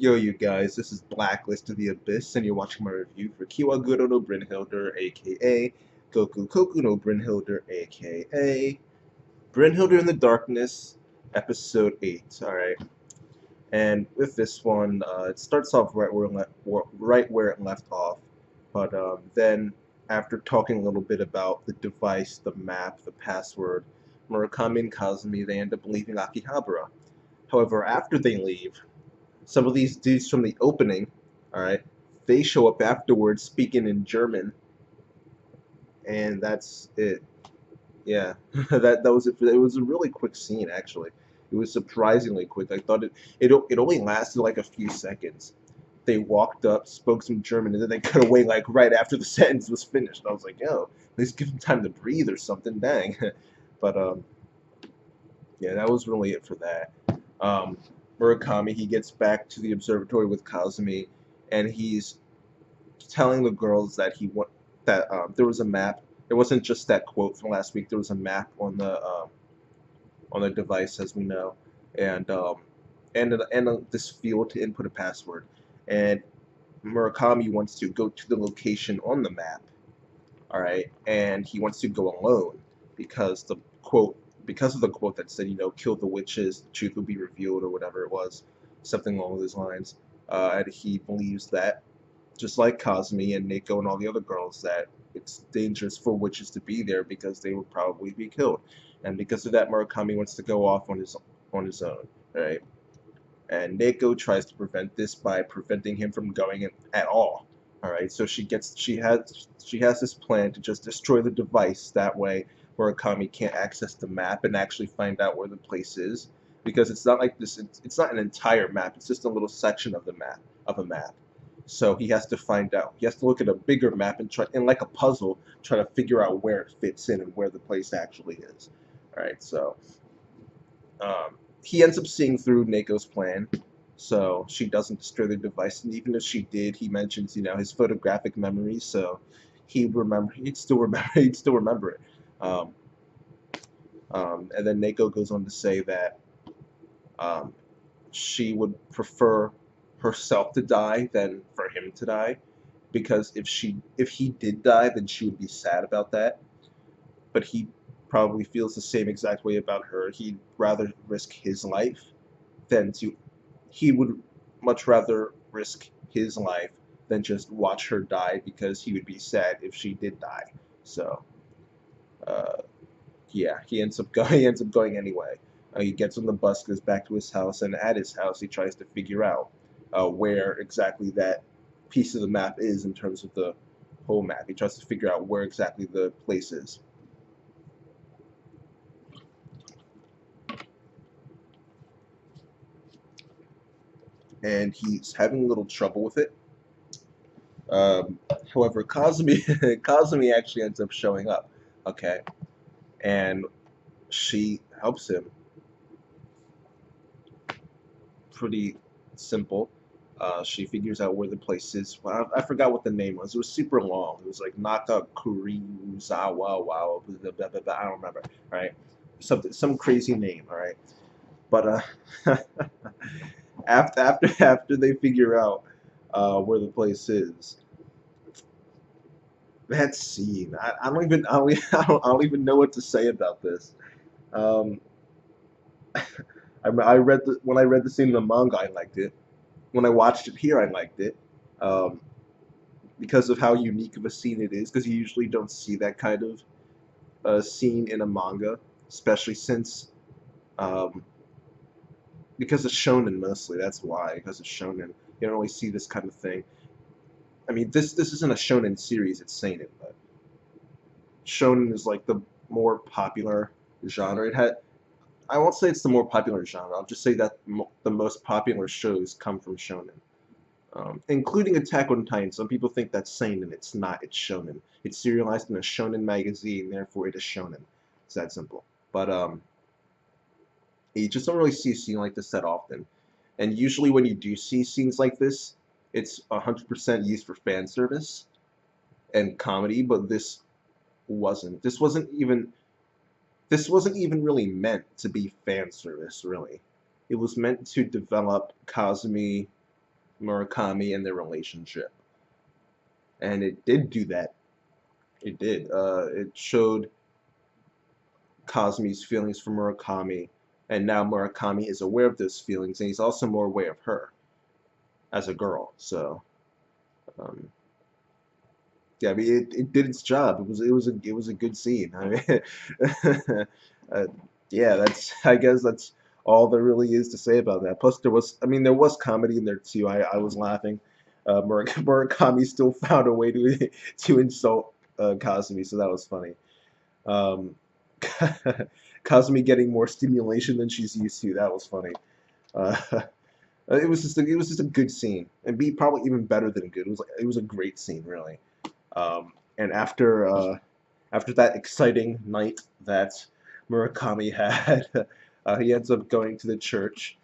Yo, you guys, this is Blacklist of the Abyss, and you're watching my review for Kiwaguro no Brynhildr, aka Goku Koku no Brynhildr, aka Brynhildr in the Darkness, Episode 8. Alright, and with this one, it starts off right where it left off, but then, after talking a little bit about the device, the map, the password, Murakami and Kazumi, they end up leaving Akihabara. However, after they leave, some of these dudes from the opening, all right, they show up afterwards speaking in German, and that's it. Yeah, that was it. It was a really quick scene, actually. It was surprisingly quick. I thought it only lasted like a few seconds. They walked up, spoke some German, and then they cut away like right after the sentence was finished. I was like, yo, at least give them time to breathe or something. Dang. But yeah, that was really it for that. Um, Murakami, he gets back to the observatory with Kazumi, and he's telling the girls that there was a map. It wasn't just that quote from last week. There was a map on the device, as we know, and this field to input a password. And Murakami wants to go to the location on the map. All right, and he wants to go alone because because of the quote that said, kill the witches, the truth will be revealed, or whatever it was, something along those lines. And he believes that, just like Kazumi and Neko and all the other girls, that it's dangerous for witches to be there because they would probably be killed. And because of that, Murakami wants to go off on his own, right? And Neko tries to prevent this by preventing him from going in at all. All right, so she has this plan to just destroy the device. That way, Murakami can't access the map and actually find out where the place is, because it's not like this. It's not an entire map. It's just a little section of a map. So he has to find out. He has to look at a bigger map and like a puzzle, try to figure out where it fits in and where the place actually is. All right, so he ends up seeing through Neko's plan, so she doesn't destroy the device. And even if she did, he mentions, his photographic memories, so he'd still remember, he'd still remember it. Um, and then Neko goes on to say that um, she would prefer herself to die than for him to die, because if he did die, then she would be sad about that. But he probably feels the same exact way about her. He'd rather risk his life than to. He would much rather risk his life than just watch her die, because he would be sad if she did die. So, uh, yeah, he ends up going. He ends up going anyway. He gets on the bus, goes back to his house, and at his house, he tries to figure out where exactly that piece of the map is in terms of the whole map. He tries to figure out where exactly the place is. And he's having a little trouble with it. However, Kazumi Kazumi actually ends up showing up, okay, and she helps him. Pretty simple. She figures out where the place is. Well, I forgot what the name was. It was super long. It was like Naka Kurizawa. Wow, I don't remember. Right, some crazy name. All right, but after they figure out where the place is, that scene, I don't even know what to say about this. Um, when I read the scene in the manga, I liked it. When I watched it here, I liked it, um, because of how unique of a scene it is. Because you usually don't see that kind of scene in a manga, especially since um, because it's shonen mostly. That's why, because it's shonen, you don't always see this kind of thing. I mean, this isn't a shonen series; it's seinen, but shonen is like the more popular genre. I won't say it's the more popular genre. I'll just say that the most popular shows come from shonen, including Attack on Titan. Some people think that's seinen. It's not. It's shonen. It's serialized in a shonen magazine, therefore it is shonen. It's that simple. But you just don't really see a scene like this that often. And usually when you do see scenes like this, it's 100% used for fan service and comedy. But this wasn't. This wasn't even really meant to be fan service, really. It was meant to develop Kazumi Murakami and their relationship. And it did do that. It did. It showed Kazumi's feelings for Murakami, and now Murakami is aware of those feelings, and he's also more aware of her as a girl. So, um, yeah, I mean, it did its job. It was a good scene. I mean, uh, yeah, I guess that's all there really is to say about that. Plus, there was comedy in there too. I was laughing. Murakami still found a way to to insult Kazumi, so that was funny. Um, Kazumi getting more stimulation than she's used to. That was funny. Uh, it was just a good scene, and be probably even better than good. It was a great scene, really. And after that exciting night that Murakami had, he ends up going to the church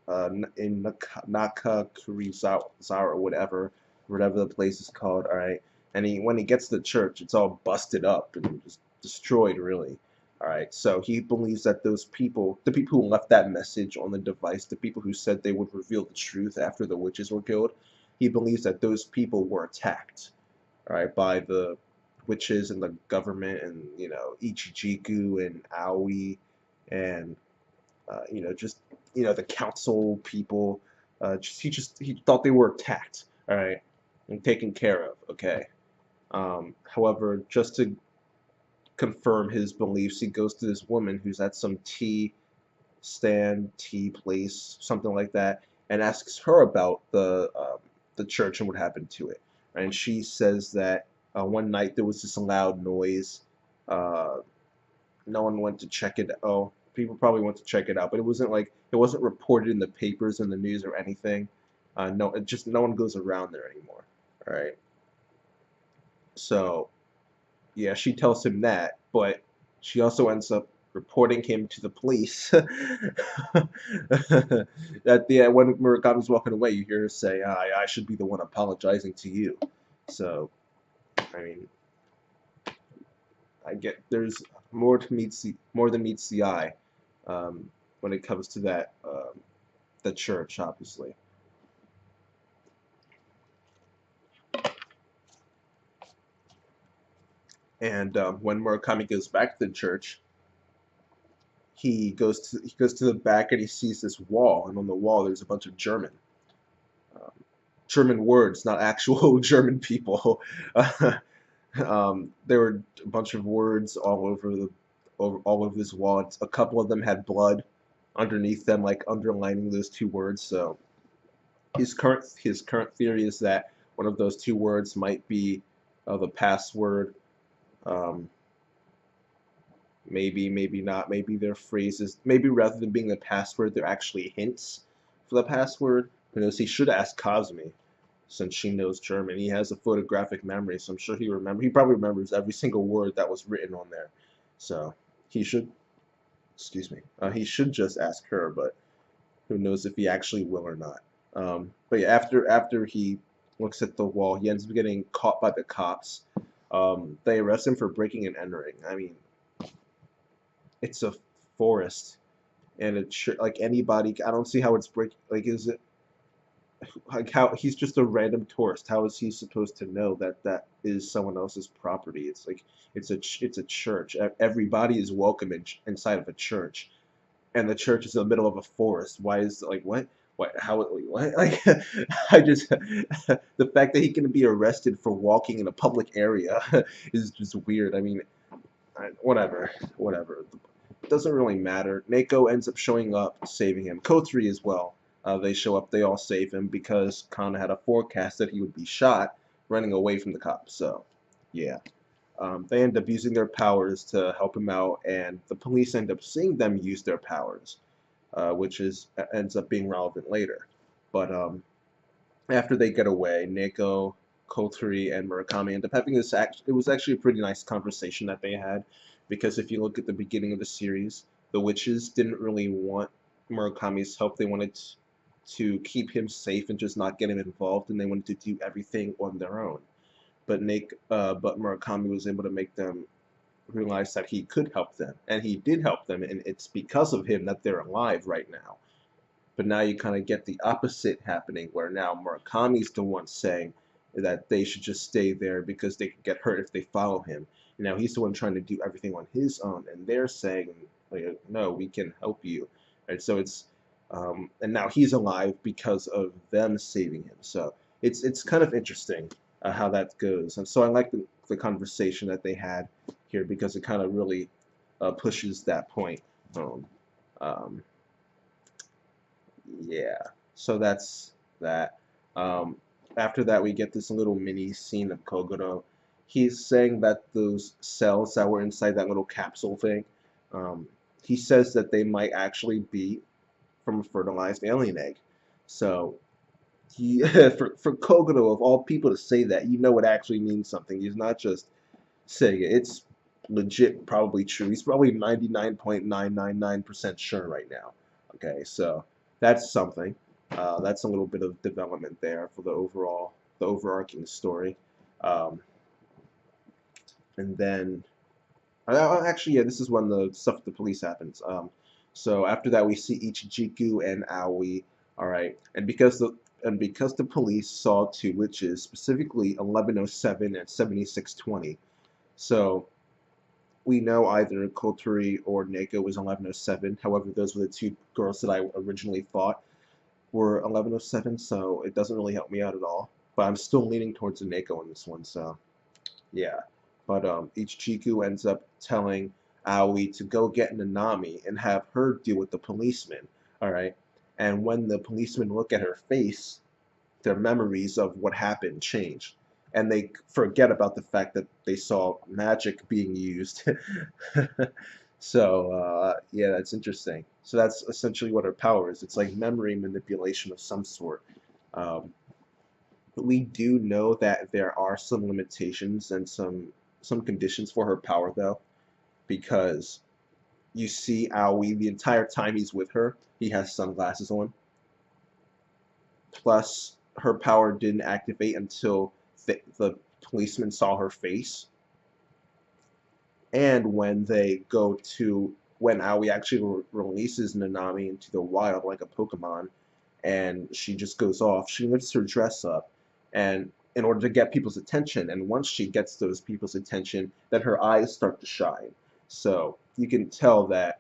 in Nakakurizawa or whatever the place is called. All right, and when he gets to the church, it's all busted up and just destroyed, really. All right, so he believes that those people, the people who left that message on the device, the people who said they would reveal the truth after the witches were killed, he believes that those people were attacked, all right, by the witches and the government and Ichijiku and Aoi and just the council people. He thought they were attacked, all right, and taken care of. Okay. However, just to confirm his beliefs, he goes to this woman who's at some tea place, something like that, and asks her about the church and what happened to it. And she says that one night there was this loud noise. Uh, no one went to check it. Oh, people probably went to check it out, but it wasn't reported in the papers and the news or anything. No, no one goes around there anymore. All right. So yeah, she tells him that, but she also ends up reporting him to the police. When Murakami's walking away, you hear her say, I should be the one apologizing to you." So, I mean, I get there's more than meets the eye when it comes to the church, obviously. And when Murakami goes back to the church, he goes to the back and he sees this wall, and on the wall there's a bunch of um, German words, not actual German people. There were a bunch of words all over this wall. A couple of them had blood underneath them, like underlining those two words. So his current theory is that one of those two words might be the password. Um, maybe not. Maybe they're phrases. Maybe rather than being the password, they're actually hints for the password. Because he should ask Kazumi, since she knows German. He has a photographic memory, so I'm sure he probably remembers every single word that was written on there. So he should, excuse me, he should just ask her, but who knows if he actually will or not. But yeah, after he looks at the wall, he ends up getting caught by the cops. They arrest him for breaking and entering. I mean, it's a forest, and like anybody. I don't see how it's break. Like, is it like how he's just a random tourist? How is he supposed to know that that is someone else's property? It's like it's a church. Everybody is welcome inside of a church, and the church is in the middle of a forest. Why is like what? What? How? What? Like, I just the fact that he can be arrested for walking in a public area is just weird. I mean, whatever. It doesn't really matter. Neko ends up showing up, saving him. Kotori as well. They show up. They all save him because Kana had a forecast that he would be shot running away from the cops. So, yeah. They end up using their powers to help him out, and the police end up seeing them use their powers, which ends up being relevant later. But after they get away, Neko, Kotori, and Murakami end up having this it was actually a pretty nice conversation that they had, because if you look at the beginning of the series, the witches didn't really want Murakami's help. They wanted to keep him safe and just not get him involved, and they wanted to do everything on their own. But Murakami was able to make them realize that he could help them, and he did help them, and it's because of him that they're alive right now. But now you kind of get the opposite happening, where now Murakami's the one saying that they should just stay there because they could get hurt if they follow him. Now he's the one trying to do everything on his own, and they're saying, like, no, we can help you. And so it's, and now he's alive because of them saving him. So it's kind of interesting how that goes. And so I like the conversation that they had here because it kind of really pushes that point home. Um, yeah, so that's that. Um, After that, we get this little mini scene of Kogoro. He's saying that those cells that were inside that little capsule thing, um, he says that they might actually be from a fertilized alien egg. So he, for Kogoro, of all people to say that, you know it actually means something. He's not just saying it. It's legit, probably true. He's probably 99.999% sure right now. Okay, so that's something. That's a little bit of development there for the overarching story. Um, and then, actually, yeah, this is when the stuff with the police happens. So after that, we see Ichijiku and Aoi. All right, and because the police saw two witches, specifically 1107 and 7620. So we know either Kotori or Neko was 1107. However, those were the two girls that I originally thought were 1107, so it doesn't really help me out at all. But I'm still leaning towards the Neko in this one, so yeah. But Ichiku ends up telling Aoi to go get Nanami and have her deal with the policeman. All right, and when the policemen look at her face, their memories of what happened change, and they forget about the fact that they saw magic being used. So yeah, that's interesting. So that's essentially what her power is. It's like memory manipulation of some sort. Um, but we do know that there are some limitations and some conditions for her power, though, because you see Aoi the entire time he's with her, he has sunglasses on. Plus, her power didn't activate until the policeman saw her face. And when Aoi actually releases Nanami into the wild like a Pokemon, and she just goes off, she lifts her dress up, and in order to get people's attention, and once she gets those people's attention, then her eyes start to shine. So you can tell that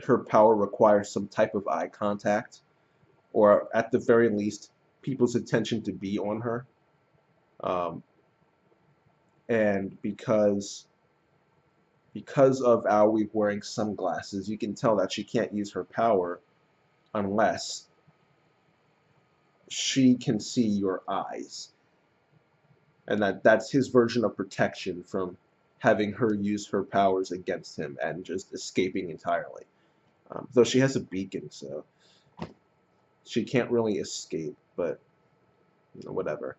her power requires some type of eye contact, or at the very least, people's attention to be on her. Um, and because of Aoi wearing sunglasses, you can tell that she can't use her power unless she can see your eyes. And that's his version of protection from having her use her powers against him and just escaping entirely. Though she has a beacon, so she can't really escape, but whatever.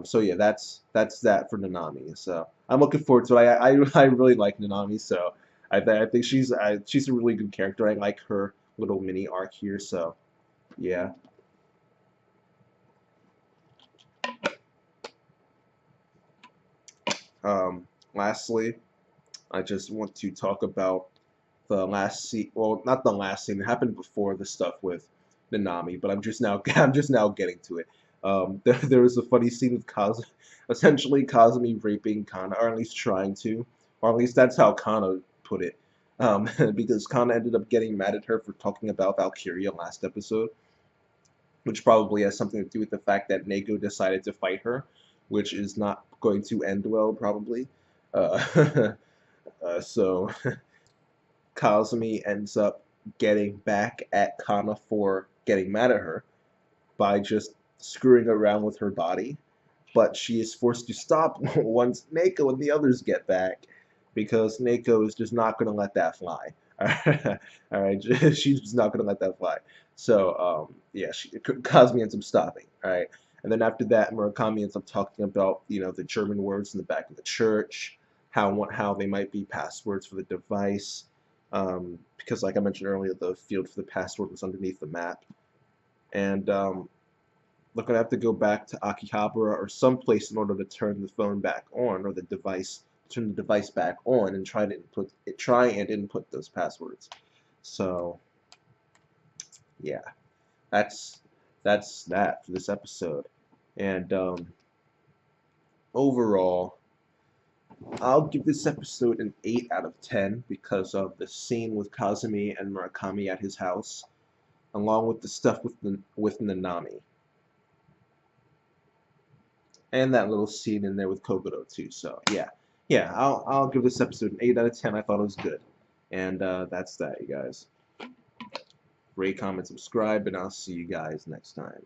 So yeah, that's that for Nanami. So I'm looking forward to it. I really like Nanami, so I think she's a really good character. I like her little mini arc here. So yeah. Lastly, I just want to talk about the last scene. Well, not the last scene. It happened before the stuff with Nanami, but I'm just now getting to it. There was a funny scene with essentially Kazumi raping Kana, or at least trying to, or at least that's how Kana put it. Because Kana ended up getting mad at her for talking about Valkyria last episode, which probably has something to do with the fact that Neko decided to fight her, which is not going to end well, probably. Uh, so Kazumi ends up getting back at Kana for getting mad at her by just screwing around with her body. But she is forced to stop once Neko and the others get back because Neko is just not going to let that fly. All right, she's just not going to let that fly. So, yeah, Kazumi ends up stopping. All right, and then after that, Murakami ends up talking about the German words in the back of the church, how they might be passwords for the device, because like I mentioned earlier, the field for the password was underneath the map, and they're gonna have to go back to Akihabara or someplace in order to turn the phone back on, or turn the device back on, and try and input those passwords. So yeah, that's that for this episode. And overall, I'll give this episode an 8 out of 10 because of the scene with Kazumi and Murakami at his house, along with the stuff with Nanami, and that little scene in there with Kogoro too. So yeah, I'll give this episode an 8 out of 10. I thought it was good, and that's that, you guys. Rate, comment, subscribe, and I'll see you guys next time.